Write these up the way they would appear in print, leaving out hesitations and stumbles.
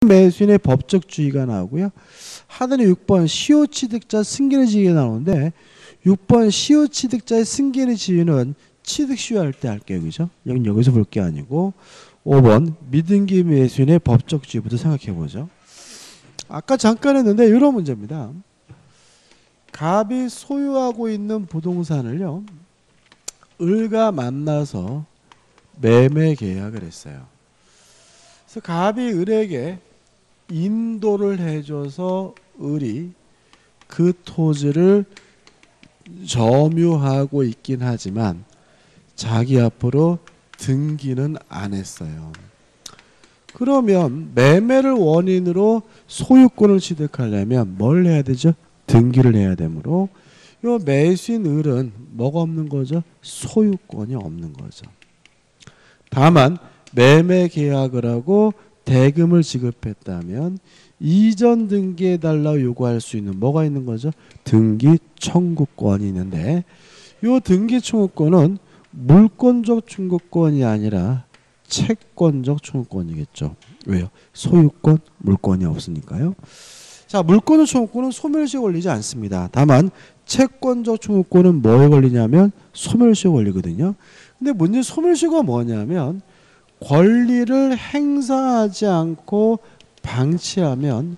매수인의 법적 주의가 나오고요. 하단에 6번 시효 취득자 승계의 지위가 나오는데 6번 시효 취득자의 승계의 지위는 취득 시효할 때 할게요. 그죠? 여기서 볼 게 아니고 5번 미등기 매수인의 법적 주의부터 생각해 보죠. 아까 잠깐 했는데 이런 문제입니다. 갑이 소유하고 있는 부동산을요. 을과 만나서 매매 계약을 했어요. 그래서 갑이 을에게 인도를 해줘서 을이 그 토지를 점유하고 있긴 하지만 자기 앞으로 등기는 안 했어요. 그러면 매매를 원인으로 소유권을 취득하려면 뭘 해야 되죠? 등기를 해야 되므로 이 매수인 을은 뭐가 없는 거죠? 소유권이 없는 거죠. 다만 매매 계약을 하고 대금을 지급했다면 이전 등기해달라고 요구할 수 있는 뭐가 있는 거죠? 등기 청구권이 있는데 이 등기 청구권은 물권적 청구권이 아니라 채권적 청구권이겠죠. 왜요? 소유권, 물권이 없으니까요. 자, 물권적 청구권은 소멸시효 걸리지 않습니다. 다만 채권적 청구권은 뭐에 걸리냐면 소멸시효 걸리거든요. 근데 문제 소멸시효가 뭐냐면 권리를 행사하지 않고 방치하면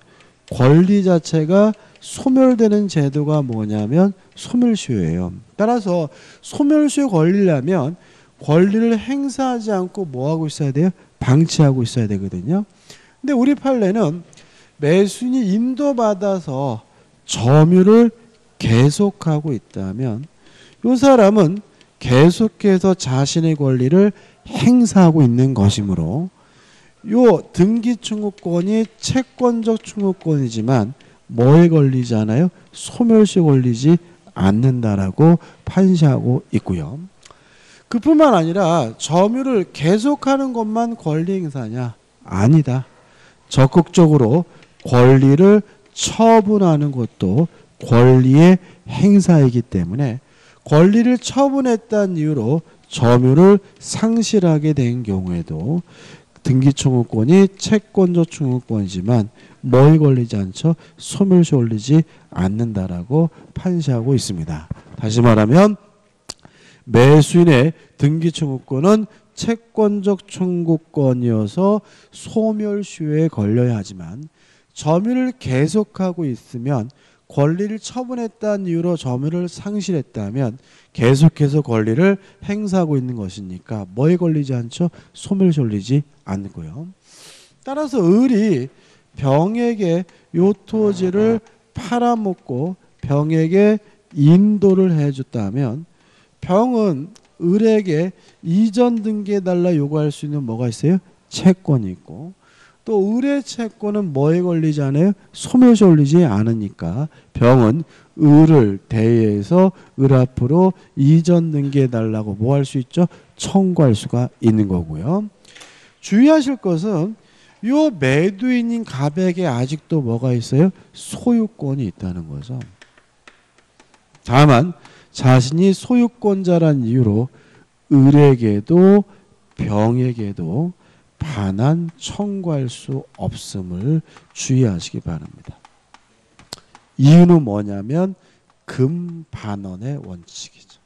권리 자체가 소멸되는 제도가 뭐냐면 소멸시효예요. 따라서 소멸시효 걸리려면 권리를 행사하지 않고 뭐하고 있어야 돼요? 방치하고 있어야 되거든요. 근데 우리 판례는 매수인이 인도받아서 점유를 계속하고 있다면 이 사람은 계속해서 자신의 권리를 행사하고 있는 것이므로 요 등기 청구권이 채권적 청구권이지만 뭐에 걸리지 않아요? 소멸시효 걸리지 않는다라고 판시하고 있고요. 그뿐만 아니라 점유를 계속하는 것만 권리 행사냐? 아니다. 적극적으로 권리를 처분하는 것도 권리의 행사이기 때문에 권리를 처분했다는 이유로 점유를 상실하게 된 경우에도 등기청구권이 채권적 청구권이지만 뭐에 걸리지 않죠? 소멸시효 걸리지 않는다라고 판시하고 있습니다. 다시 말하면 매수인의 등기청구권은 채권적 청구권이어서 소멸시효에 걸려야 하지만 점유를 계속하고 있으면 권리를 처분했다는 이유로 점유를 상실했다면 계속해서 권리를 행사하고 있는 것이니까 뭐에 걸리지 않죠? 소멸시효 걸리지 않고요. 따라서 을이 병에게 요 토지를 팔아먹고 병에게 인도를 해줬다면 병은 을에게 이전 등기해달라 요구할 수 있는 뭐가 있어요? 채권이 있고 또 을의 채권은 뭐에 걸리지 않아요? 소멸시효 걸리지 않으니까 병은 을을 대해서 을 앞으로 이전 등기해달라고 뭐 할 수 있죠? 청구할 수가 있는 거고요. 주의하실 것은 요 매도인인 갑에게 아직도 뭐가 있어요? 소유권이 있다는 거죠. 다만 자신이 소유권자란 이유로 을에게도 병에게도 반환 청구할 수 없음을 주의하시기 바랍니다. 이유는 뭐냐면 금반원의 원칙이죠.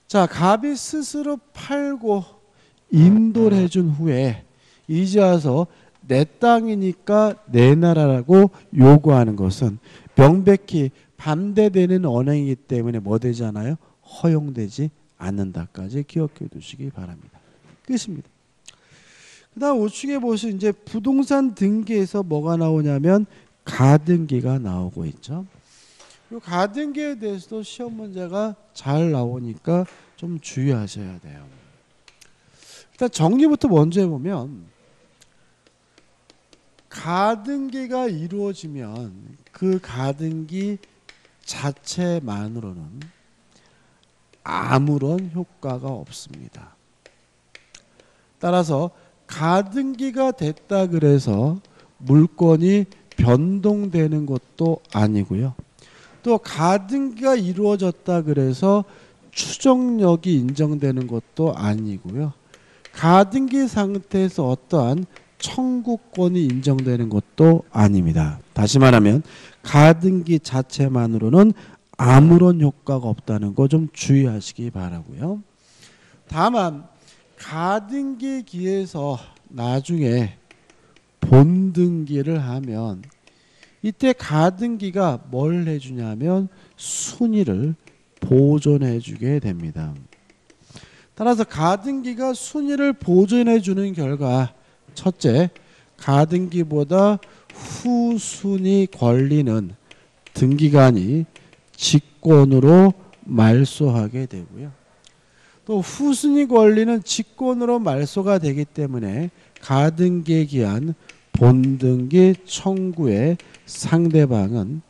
자, 갑이 스스로 팔고 인도를 해준 후에 이제 와서 내 땅이니까 내놔라라고 요구하는 것은 명백히 반대되는 언행이기 때문에 뭐 되지 않아요? 허용되지 않는다까지 기억해 두시기 바랍니다. 끝입니다. 그 다음 우측에 보시면 이제 부동산 등기에서 뭐가 나오냐면 가등기가 나오고 있죠. 이 가등기에 대해서도 시험 문제가 잘 나오니까 좀 주의하셔야 돼요. 일단 정리부터 먼저 해보면 가등기가 이루어지면 그 가등기 자체만으로는 아무런 효과가 없습니다. 따라서 가등기가 됐다 그래서 물건이 변동되는 것도 아니고요. 또 가등기가 이루어졌다 그래서 추정력이 인정되는 것도 아니고요. 가등기 상태에서 어떠한 청구권이 인정되는 것도 아닙니다. 다시 말하면 가등기 자체만으로는 아무런 효과가 없다는 거 좀 주의하시기 바라고요. 다만 가등기기에서 나중에 본등기를 하면 이때 가등기가 뭘 해주냐면 순위를 보존해 주게 됩니다. 따라서 가등기가 순위를 보존해 주는 결과 첫째, 가등기보다 후순위 권리는 등기관이 직권으로 말소하게 되고요. 또 후순위 권리는 직권으로 말소가 되기 때문에 가등기에 기한 본등기 청구의 상대방은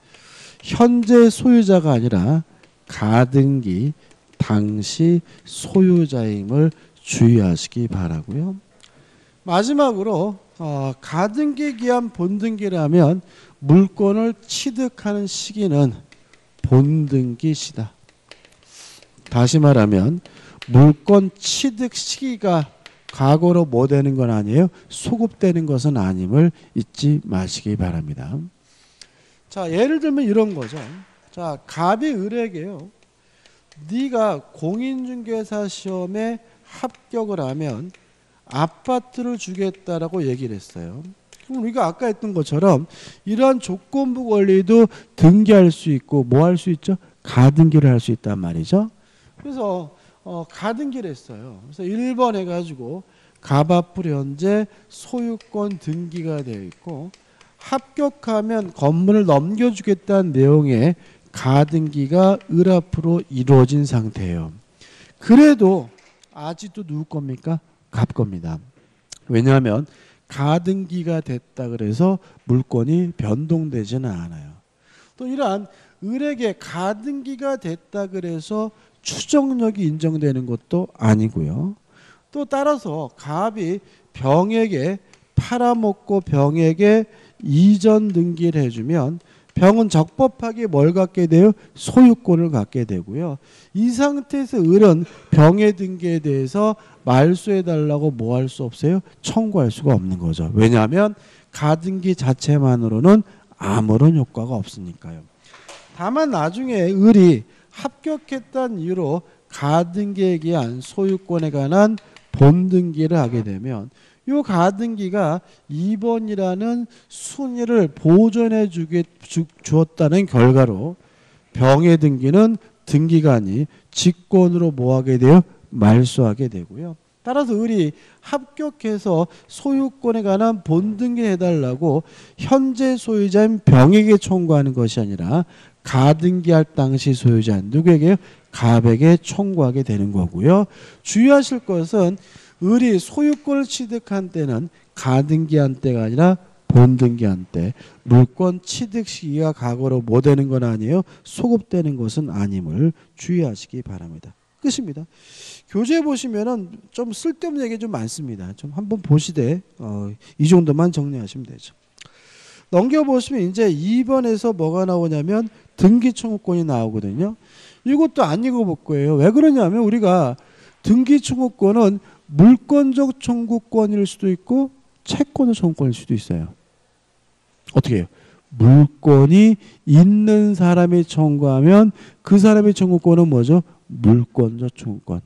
현재 소유자가 아니라 가등기 당시 소유자임을 주의하시기 바라고요. 마지막으로 가등기에 기한 본등기라면 물건을 취득하는 시기는 본등기 시다. 다시 말하면 물건 취득 시기가 과거로 뭐 되는 건 아니에요. 소급되는 것은 아님을 잊지 마시기 바랍니다. 자, 예를 들면 이런 거죠. 자, 갑이 을에게요. 네가 공인중개사 시험에 합격을 하면 아파트를 주겠다라고 얘기를 했어요. 그럼 우리가 아까 했던 것처럼 이러한 조건부 권리도 등기할 수 있고 뭐 할 수 있죠? 가등기를 할 수 있단 말이죠. 그래서 가등기를 했어요. 그래서 1번 해가지고 갑 앞으로 현재 소유권 등기가 되어 있고 합격하면 건물을 넘겨주겠다는 내용의 가등기가 을 앞으로 이루어진 상태예요. 그래도 아직도 누구 겁니까? 갑 겁니다. 왜냐하면 가등기가 됐다 그래서 물건이 변동되지는 않아요. 또 이러한 을에게 가등기가 됐다 그래서 추정력이 인정되는 것도 아니고요. 또 따라서 갑이 병에게 팔아먹고 병에게 이전 등기를 해주면 병은 적법하게 뭘 갖게 돼요? 소유권을 갖게 되고요. 이 상태에서 을은 병의 등기에 대해서 말소해달라고 뭐 할 수 없어요? 청구할 수가 없는 거죠. 왜냐하면 가등기 자체만으로는 아무런 효과가 없으니까요. 다만 나중에 을이 합격했다는 이유로 가등기에 기한 소유권에 관한 본등기를 하게 되면 이 가등기가 2번이라는 순위를 보존해 주었다는 결과로 병의 등기는 등기관이 직권으로 뭐하게 돼요? 말소하게 되고요. 따라서 을이 합격해서 소유권에 관한 본등기 해달라고 현재 소유자인 병에게 청구하는 것이 아니라 가등기할 당시 소유자인 누구에게요? 갑에게 청구하게 되는 거고요. 주의하실 것은 을이 소유권을 취득한 때는 가등기한 때가 아니라 본등기한 때 물건 취득 시기가 과거로 뭐 되는 건 아니에요. 소급되는 것은 아님을 주의하시기 바랍니다. 끝입니다. 교재 보시면은 좀 쓸데없는 얘기 좀 많습니다. 좀 한번 보시되 이 정도만 정리하시면 되죠. 넘겨보시면 이제 2번에서 뭐가 나오냐면 등기 청구권이 나오거든요. 이것도 안 읽어볼 거예요. 왜 그러냐면 우리가 등기 청구권은 물권적 청구권일 수도 있고 채권적 청구권일 수도 있어요. 어떻게 해요? 물권이 있는 사람이 청구하면 그 사람의 청구권은 뭐죠? 물권적 청구권.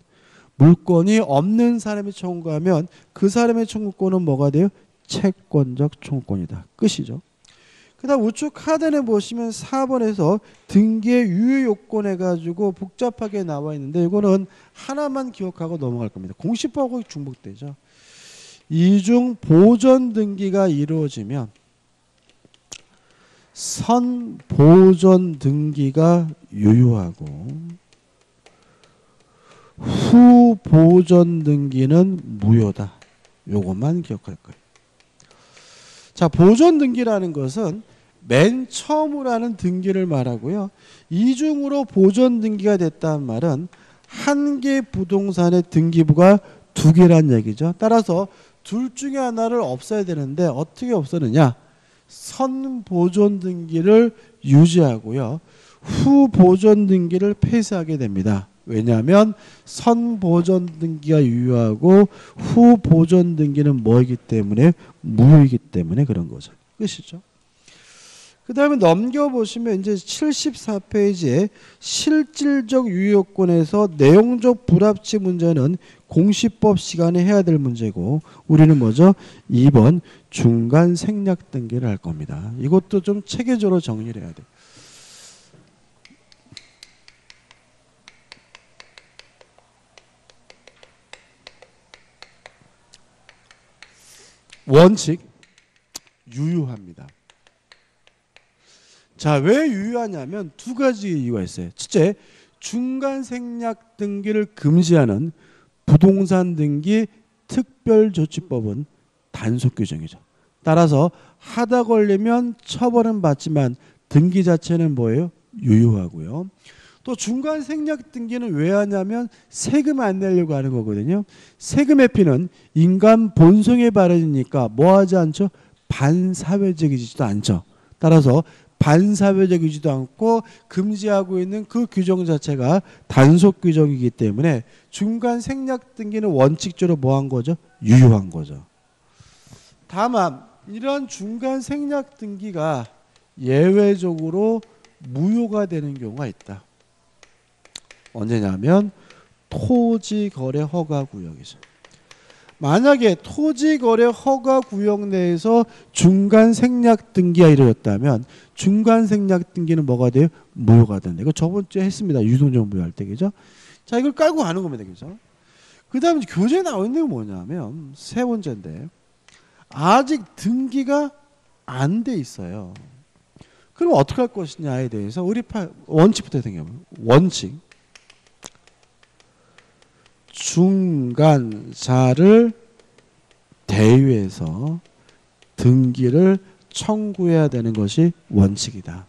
물권이 없는 사람이 청구하면 그 사람의 청구권은 뭐가 돼요? 채권적 청구권이다. 끝이죠. 그 다음 우측 하단에 보시면 4번에서 등기의 유효 요건 해가지고 복잡하게 나와 있는데 이거는 하나만 기억하고 넘어갈 겁니다. 공시법하고 중복되죠. 이중 보존 등기가 이루어지면 선 보존 등기가 유효하고 후 보존 등기는 무효다. 요것만 기억할 거예요. 자, 보존 등기라는 것은 맨 처음으로 하는 등기를 말하고요. 이중으로 보존 등기가 됐다는 말은 한 개 부동산의 등기부가 두 개란 얘기죠. 따라서 둘 중에 하나를 없애야 되는데 어떻게 없애느냐? 선 보존 등기를 유지하고요. 후 보존 등기를 폐쇄하게 됩니다. 왜냐하면 선보존 등기가 유효하고 후보존 등기는 뭐이기 때문에 무효이기 때문에 그런 거죠. 끝이죠. 그 다음에 넘겨보시면 이제 74페이지에 실질적 유효권에서 내용적 불합치 문제는 공시법 시간에 해야 될 문제고 우리는 뭐죠? 2번 중간 생략 등기를 할 겁니다. 이것도 좀 체계적으로 정리를 해야 돼요. 원칙 유효합니다. 자, 왜 유효하냐면 두 가지 이유가 있어요. 첫째, 중간 생략 등기를 금지하는 부동산 등기 특별조치법은 단속 규정이죠. 따라서 하다 걸리면 처벌은 받지만 등기 자체는 뭐예요? 유효하고요. 또 중간 생략 등기는 왜 하냐면 세금 안 내려고 하는 거거든요. 세금 회피는 인간 본성에 바르니까 뭐 하지 않죠? 반사회적이지도 않죠. 따라서 반사회적이지도 않고 금지하고 있는 그 규정 자체가 단속 규정이기 때문에 중간 생략 등기는 원칙적으로 뭐한 거죠? 유효한 거죠. 다만 이런 중간 생략 등기가 예외적으로 무효가 되는 경우가 있다. 언제냐면 토지거래 허가구역이죠. 만약에 토지거래 허가구역 내에서 중간 생략 등기가 이루어졌다면 중간 생략 등기는 뭐가 돼요? 무효가 된다. 이거 저번 주에 했습니다. 유동적 무효할 때, 그죠? 자, 이걸 깔고 가는 겁니다, 그죠? 그 다음에 교재에 나와 있는 게 뭐냐면 세 번째인데 아직 등기가 안 돼 있어요. 그럼 어떻게 할 것이냐에 대해서 우리 원칙부터 생각해보면 원칙. 중간자를 대위해서 등기를 청구해야 되는 것이 원칙이다.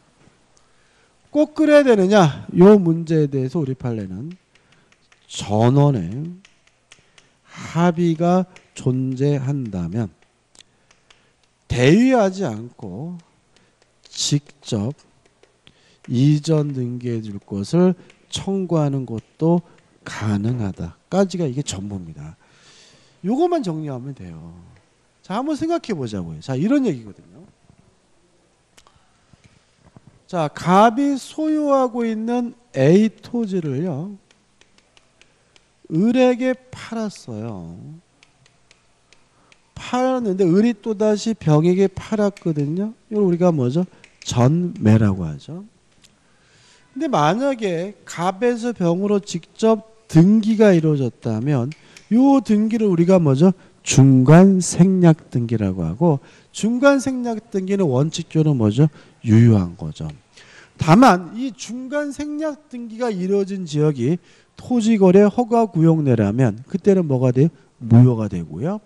꼭 그래야 되느냐? 이 문제에 대해서 우리 판례는 전원의 합의가 존재한다면 대위하지 않고 직접 이전 등기해 줄 것을 청구하는 것도 가능하다까지가 이게 전부입니다. 요것만 정리하면 돼요. 자, 한번 생각해 보자고요. 자, 이런 얘기거든요. 자, 갑이 소유하고 있는 A 토지를요, 을에게 팔았어요. 팔았는데 을이 또다시 병에게 팔았거든요. 이걸 우리가 뭐죠? 전매라고 하죠. 근데 만약에 갑에서 병으로 직접 등기가 이루어졌다면 이 등기를 우리가 뭐죠? 중간 생략 등기라고 하고 중간 생략 등기는 원칙적으로 뭐죠? 유효한 거죠. 다만 이 중간 생략 등기가 이루어진 지역이 토지거래 허가구역 내라면 그때는 뭐가 돼요? 무효가 되고요.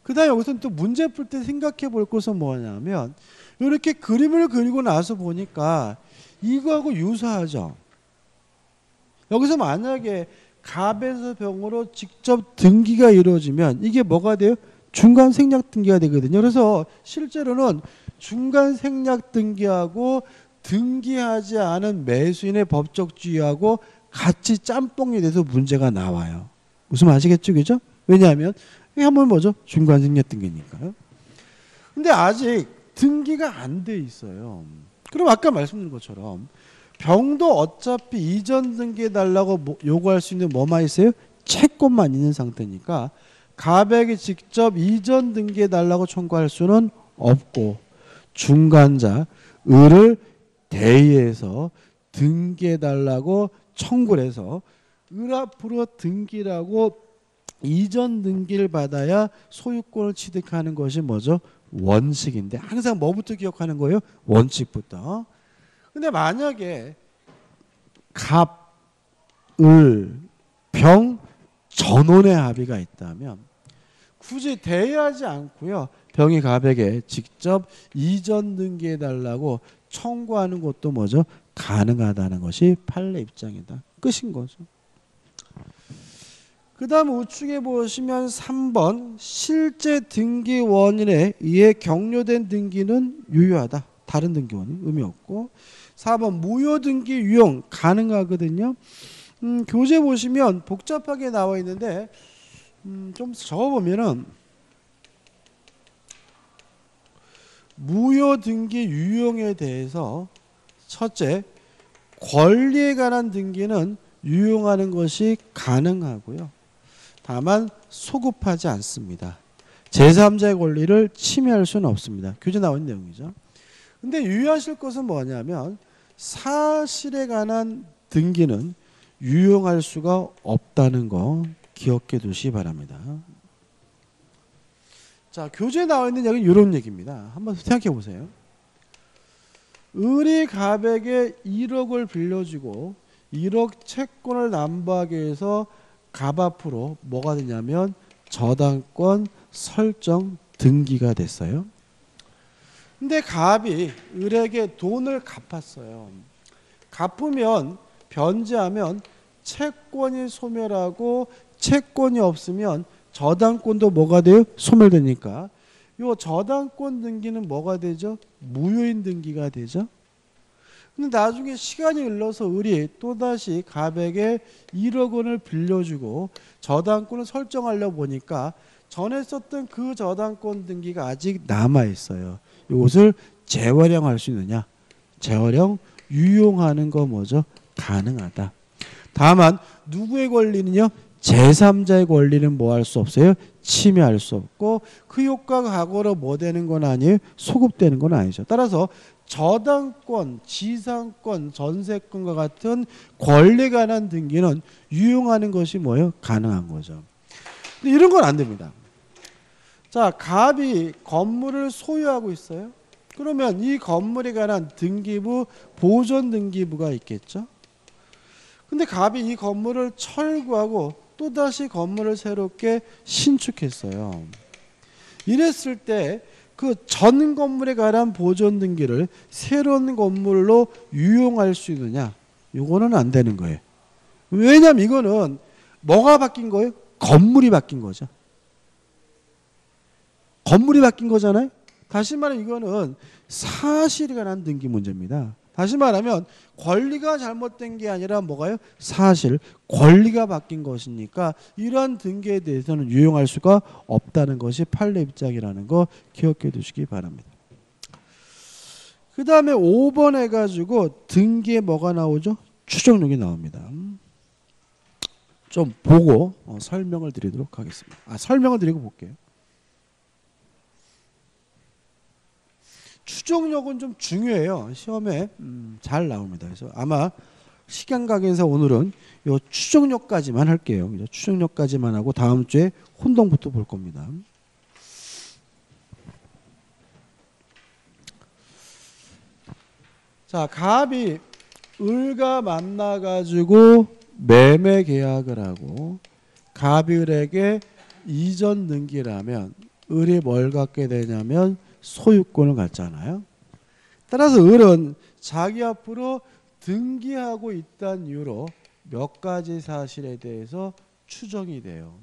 그 다음에 여기서는 또 문제 풀 때 생각해 볼 것은 뭐냐면 이렇게 그림을 그리고 나서 보니까 이거하고 유사하죠. 여기서 만약에 갑에서 병으로 직접 등기가 이루어지면 이게 뭐가 돼요? 중간 생략 등기가 되거든요. 그래서 실제로는 중간 생략 등기하고 등기하지 않은 매수인의 법적 지위하고 같이 짬뽕이 돼서 문제가 나와요. 무슨 아시겠죠? 그죠? 왜냐하면 이게 한번 뭐죠? 중간 생략 등기니까요. 근데 아직 등기가 안 돼 있어요. 그럼 아까 말씀드린 것처럼 병도 어차피 이전 등기해 달라고 요구할 수 있는 뭐만 있어요? 채권만 있는 상태니까 갑에게 직접 이전 등기해 달라고 청구할 수는 없고 중간자 을을 대의해서 등기해 달라고 청구를 해서 을 앞으로 등기라고 이전 등기를 받아야 소유권을 취득하는 것이 뭐죠? 원칙인데 항상 뭐부터 기억하는 거예요? 원칙부터. 근데 만약에 갑, 을, 병 전원의 합의가 있다면 굳이 대의하지 않고요. 병이 갑에게 직접 이전 등기해 달라고 청구하는 것도 뭐죠? 가능하다는 것이 판례 입장이다. 끝인 거죠. 그 다음 우측에 보시면 3번 실제 등기 원인에 의해 격려된 등기는 유효하다. 다른 등기 원인 의미 없고 4번 무효 등기 유용 가능하거든요. 교재 보시면 복잡하게 나와 있는데 좀 적어보면은 무효 등기 유용에 대해서 첫째, 권리에 관한 등기는 유용하는 것이 가능하고요. 다만 소급하지 않습니다. 제3자의 권리를 침해할 수는 없습니다. 교재 나온 내용이죠. 근데 유의하실 것은 뭐냐면 사실에 관한 등기는 유용할 수가 없다는 거 기억해 두시기 바랍니다. 자, 교재에 나와 있는 얘기는 이런 얘기입니다. 한번 생각해 보세요. 을이 갑에게 1억을 빌려주고 1억 채권을 남부하기 위해서 갑 앞으로 뭐가 되냐면 저당권 설정 등기가 됐어요. 근데 갑이 을에게 돈을 갚았어요. 갚으면 변제하면 채권이 소멸하고 채권이 없으면 저당권도 뭐가 돼요? 소멸되니까 이 저당권 등기는 뭐가 되죠? 무효인 등기가 되죠. 근데 나중에 시간이 흘러서 을이 또다시 갑에게 1억 원을 빌려주고 저당권을 설정하려고 보니까 전에 썼던 그 저당권 등기가 아직 남아있어요. 이것을 재활용할 수 있느냐? 재활용, 유용하는 거 뭐죠? 가능하다. 다만 누구의 권리는요? 제3자의 권리는 뭐 할 수 없어요? 침해할 수 없고 그 효과가 과거로 뭐 되는 건 아니에요? 소급되는 건 아니죠. 따라서 저당권, 지상권, 전세권과 같은 권리에 관한 등기는 유용하는 것이 뭐예요? 가능한 거죠. 근데 이런 건 안 됩니다. 자, 갑이 건물을 소유하고 있어요. 그러면 이 건물에 관한 등기부, 보존 등기부가 있겠죠. 근데 갑이 이 건물을 철거하고 또다시 건물을 새롭게 신축했어요. 이랬을 때 그 전 건물에 관한 보존 등기를 새로운 건물로 유용할 수 있느냐? 이거는 안 되는 거예요. 왜냐하면 이거는 뭐가 바뀐 거예요? 건물이 바뀐 거죠. 건물이 바뀐 거잖아요. 다시 말하면 이거는 사실에 관한 등기 문제입니다. 다시 말하면 권리가 잘못된 게 아니라 뭐가요? 사실, 권리가 바뀐 것이니까 이러한 등기에 대해서는 유용할 수가 없다는 것이 판례 입장이라는 거 기억해 두시기 바랍니다. 그 다음에 5번 해가지고 등기에 뭐가 나오죠? 추정력이 나옵니다. 좀 보고 설명을 드리도록 하겠습니다. 설명을 드리고 볼게요. 추정력은 좀 중요해요. 시험에 잘 나옵니다. 그래서 아마 시간 관계에서 오늘은 이 추정력까지만 할게요. 추정력까지만 하고 다음 주에 혼동부터 볼 겁니다. 자, 갑이 을과 만나가지고 매매 계약을 하고 갑이 을에게 이전 등기라면 을이 뭘 갖게 되냐면 소유권을 갖잖아요. 따라서 을은 자기 앞으로 등기하고 있다는 이유로 몇 가지 사실에 대해서 추정이 돼요.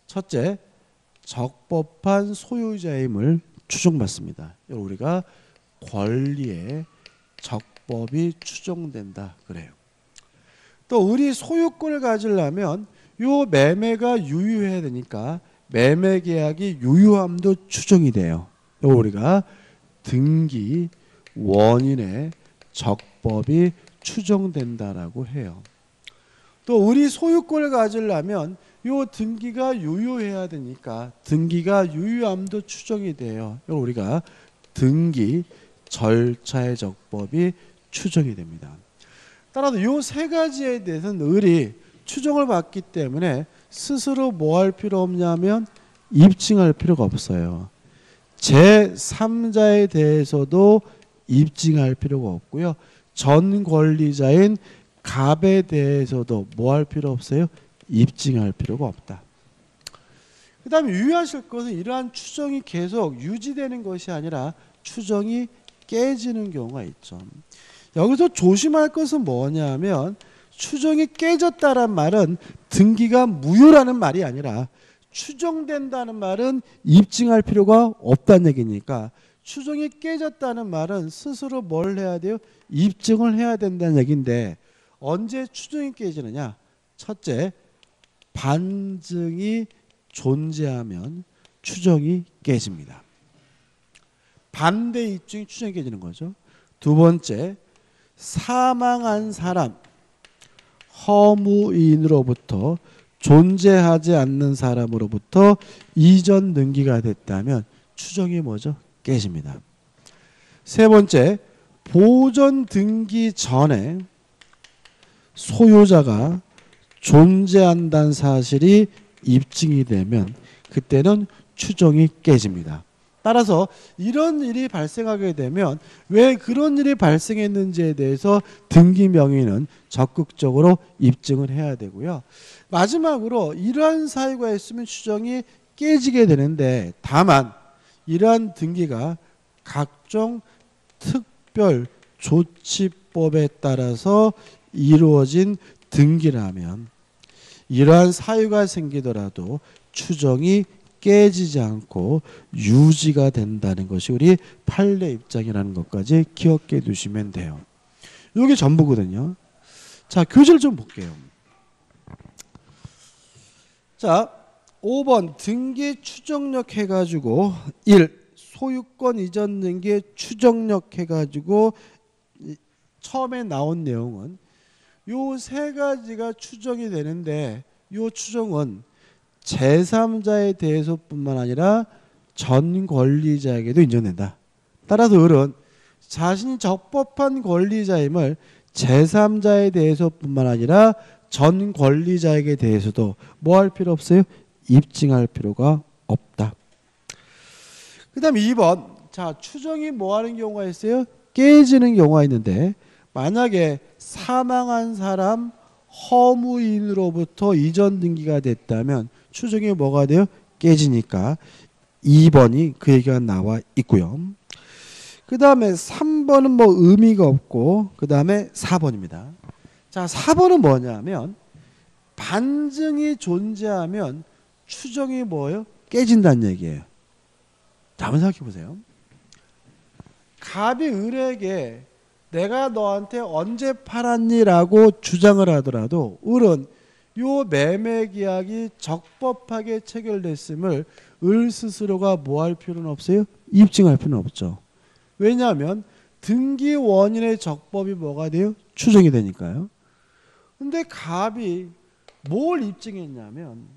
첫째, 적법한 소유자임을 추정받습니다. 우리가 권리에 적법이 추정된다 그래요. 또 을이 소유권을 가지려면 요 매매가 유효해야 되니까 매매 계약이 유효함도 추정이 돼요. 우리가 등기 원인의 적법이 추정된다라고 해요. 또 우리 소유권을 가지려면 이 등기가 유효해야 되니까 등기가 유효함도 추정이 돼요. 우리가 등기 절차의 적법이 추정이 됩니다. 따라서 이 세 가지에 대해서는 을이 추정을 받기 때문에 스스로 뭐 할 필요 없냐면 입증할 필요가 없어요. 제3자에 대해서도 입증할 필요가 없고요. 전 권리자인 갑에 대해서도 뭐 할 필요 없어요? 입증할 필요가 없다. 그 다음에 유의하실 것은 이러한 추정이 계속 유지되는 것이 아니라 추정이 깨지는 경우가 있죠. 여기서 조심할 것은 뭐냐면 추정이 깨졌다는 말은 등기가 무효라는 말이 아니라 추정된다는 말은 입증할 필요가 없다는 얘기니까 추정이 깨졌다는 말은 스스로 뭘 해야 돼요? 입증을 해야 된다는 얘기인데 언제 추정이 깨지느냐? 첫째, 반증이 존재하면 추정이 깨집니다. 반대 입증이 추정이 깨지는 거죠. 두 번째, 사망한 사람, 허무인으로부터 존재하지 않는 사람으로부터 이전 등기가 됐다면 추정이 뭐죠? 깨집니다. 세 번째, 보존 등기 전에 소유자가 존재한다는 사실이 입증이 되면 그때는 추정이 깨집니다. 따라서 이런 일이 발생하게 되면 왜 그런 일이 발생했는지에 대해서 등기 명의는 적극적으로 입증을 해야 되고요. 마지막으로 이러한 사유가 있으면 추정이 깨지게 되는데, 다만 이러한 등기가 각종 특별 조치법에 따라서 이루어진 등기라면 이러한 사유가 생기더라도 추정이 깨지지 않고 유지가 된다는 것이 우리 판례 입장이라는 것까지 기억해 두시면 돼요. 이게 전부거든요. 자, 교재를 좀 볼게요. 자, 5번 등기 추정력 해가지고 1. 소유권 이전 등기 추정력 해가지고 처음에 나온 내용은 요 세 가지가 추정이 되는데, 요 추정은 제3자에 대해서뿐만 아니라 전 권리자에게도 인정된다. 따라서 을은 자신이 적법한 권리자임을 제3자에 대해서뿐만 아니라 전 권리자에게 대해서도 뭐 할 필요 없어요? 입증할 필요가 없다. 그 다음에 2번. 자, 추정이 뭐 하는 경우가 있어요? 깨지는 경우가 있는데, 만약에 사망한 사람 허무인으로부터 이전 등기가 됐다면 추정이 뭐가 돼요? 깨지니까 2번이 그 얘기가 나와 있고요. 그 다음에 3번은 뭐 의미가 없고, 그 다음에 4번입니다. 자, 4번은 뭐냐면 반증이 존재하면 추정이 뭐예요? 깨진다는 얘기예요. 자, 한번 생각해 보세요. 갑이 을에게 내가 너한테 언제 팔았니라고 주장을 하더라도 을은 요 매매 계약이 적법하게 체결됐음을 을 스스로가 뭐 할 필요는 없어요? 입증할 필요는 없죠. 왜냐하면 등기 원인의 적법이 뭐가 돼요? 추정이 되니까요. 근데 갑이 뭘 입증했냐면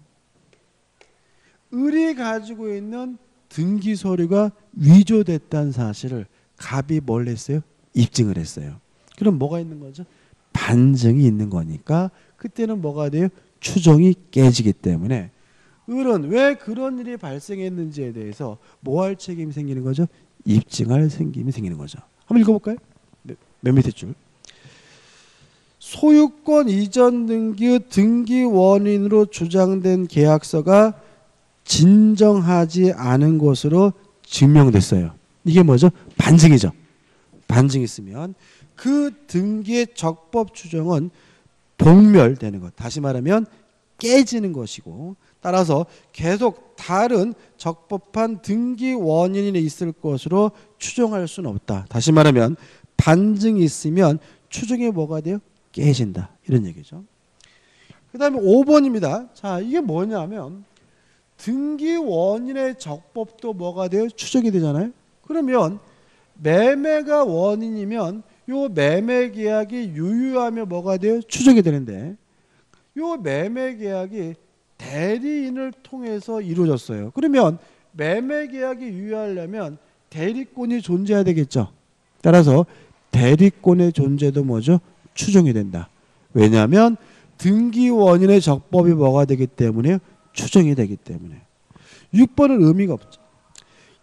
을이 가지고 있는 등기 서류가 위조됐다는 사실을 갑이 뭘 했어요? 입증을 했어요. 그럼 뭐가 있는 거죠? 반증이 있는 거니까 그때는 뭐가 돼요? 추정이 깨지기 때문에 을은 왜 그런 일이 발생했는지에 대해서 뭐 할 책임이 생기는 거죠? 입증할 책임이 생기는 거죠. 한번 읽어볼까요? 맨 밑에 줄. 소유권 이전 등기의 등기 원인으로 주장된 계약서가 진정하지 않은 것으로 증명됐어요. 이게 뭐죠? 반증이죠. 반증이 있으면 그 등기의 적법 추정은 봉멸되는 것. 다시 말하면 깨지는 것이고, 따라서 계속 다른 적법한 등기 원인이 있을 것으로 추정할 수는 없다. 다시 말하면 반증이 있으면 추정이 뭐가 돼요? 깨진다. 이런 얘기죠. 그 다음에 5번입니다. 자, 이게 뭐냐면 등기 원인의 적법도 뭐가 돼요? 추정이 되잖아요. 그러면 매매가 원인이면 요 매매 계약이 유효하며 뭐가 돼요? 추정이 되는데, 요 매매 계약이 대리인을 통해서 이루어졌어요. 그러면 매매 계약이 유효하려면 대리권이 존재해야 되겠죠. 따라서 대리권의 존재도 뭐죠? 추정이 된다. 왜냐하면 등기 원인의 적법이 뭐가 되기 때문에 추정이 되기 때문에. 6번은 의미가 없죠.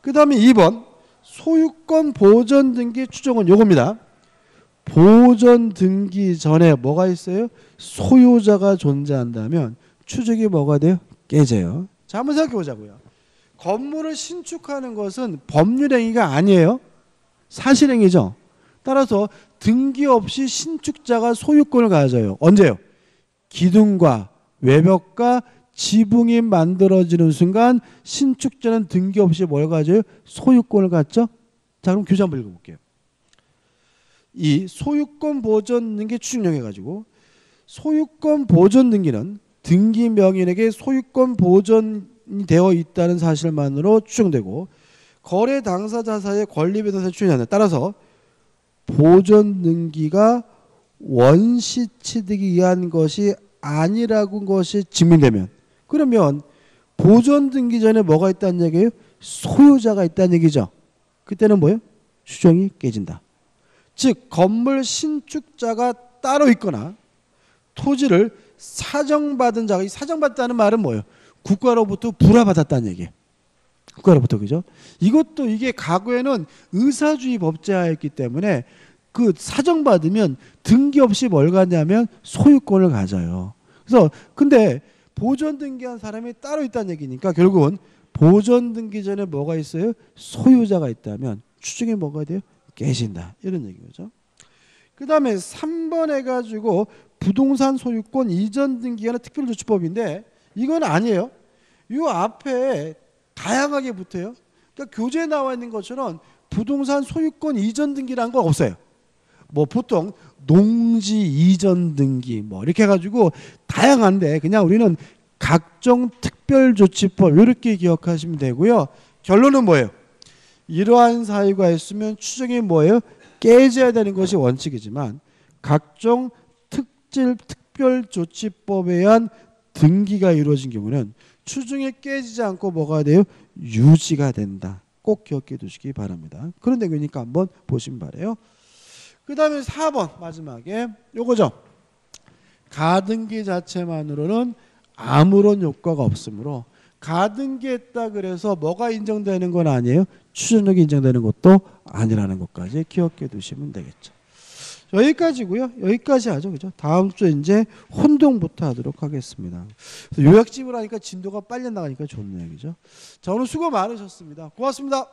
그 다음에 2번. 소유권 보존 등기 추정은 요겁니다. 보존 등기 전에 뭐가 있어요? 소유자가 존재한다면 추정이 뭐가 돼요? 깨져요. 자, 한번 생각해 보자고요. 건물을 신축하는 것은 법률행위가 아니에요. 사실행위죠. 따라서 등기 없이 신축자가 소유권을 가져요. 언제요? 기둥과 외벽과 지붕이 만들어지는 순간 신축자는 등기 없이 뭘 가져요? 소유권을 갖죠. 자, 그럼 교재 한번 읽어볼게요. 이 소유권 보존 등기 추정력 해가지고 소유권 보존 등기는 등기 명인에게 소유권 보존이 되어 있다는 사실만으로 추정되고 거래 당사자 사이의 권리 변동사에 추정한다. 따라서 보존 등기가 원시 취득에 의한 것이 아니라고 것이 증명되면 그러면 보존 등기 전에 뭐가 있다는 얘기예요? 소유자가 있다는 얘기죠. 그때는 뭐예요? 추정이 깨진다. 즉 건물 신축자가 따로 있거나 토지를 사정받은 자가, 이 사정받다는 말은 뭐예요? 국가로부터 불화받았다는 얘기예요. 국가로부터, 그죠? 이것도 이게 과거에는 의사주의 법제화였기 때문에 그 사정받으면 등기 없이 뭘 갖냐면 소유권을 가져요. 그래서 근데 보존 등기한 사람이 따로 있다는 얘기니까 결국은 보존 등기 전에 뭐가 있어요? 소유자가 있다면 추정이 뭐가 돼요? 깨진다. 이런 얘기죠. 그 다음에 3번 해가지고 부동산 소유권 이전 등기하는 특별조치법인데 이건 아니에요. 이 앞에 다양하게 붙어요. 그러니까 교재에 나와 있는 것처럼 부동산 소유권 이전 등기라는 건 없어요. 뭐 보통 농지 이전 등기 뭐 이렇게 해가지고 다양한데 그냥 우리는 각종 특별조치법 이렇게 기억하시면 되고요. 결론은 뭐예요? 이러한 사유가 있으면 추정이 뭐예요? 깨져야 되는 것이 원칙이지만 각종 특별조치법에 의한 등기가 이루어진 경우는 추정이 깨지지 않고 뭐가 돼요? 유지가 된다. 꼭 기억해 두시기 바랍니다. 그런 내용이니까 한번 보시면 바래요. 그 다음에 4번 마지막에 요거죠. 가등기 자체만으로는 아무런 효과가 없으므로 가등기했다 그래서 뭐가 인정되는 건 아니에요. 추정력이 인정되는 것도 아니라는 것까지 기억해 두시면 되겠죠. 여기까지고요. 여기까지 하죠. 그죠? 다음 주에 이제 혼동부터 하도록 하겠습니다. 요약집을 하니까 진도가 빨리 나가니까 좋네요. 그죠? 자, 오늘 수고 많으셨습니다. 고맙습니다.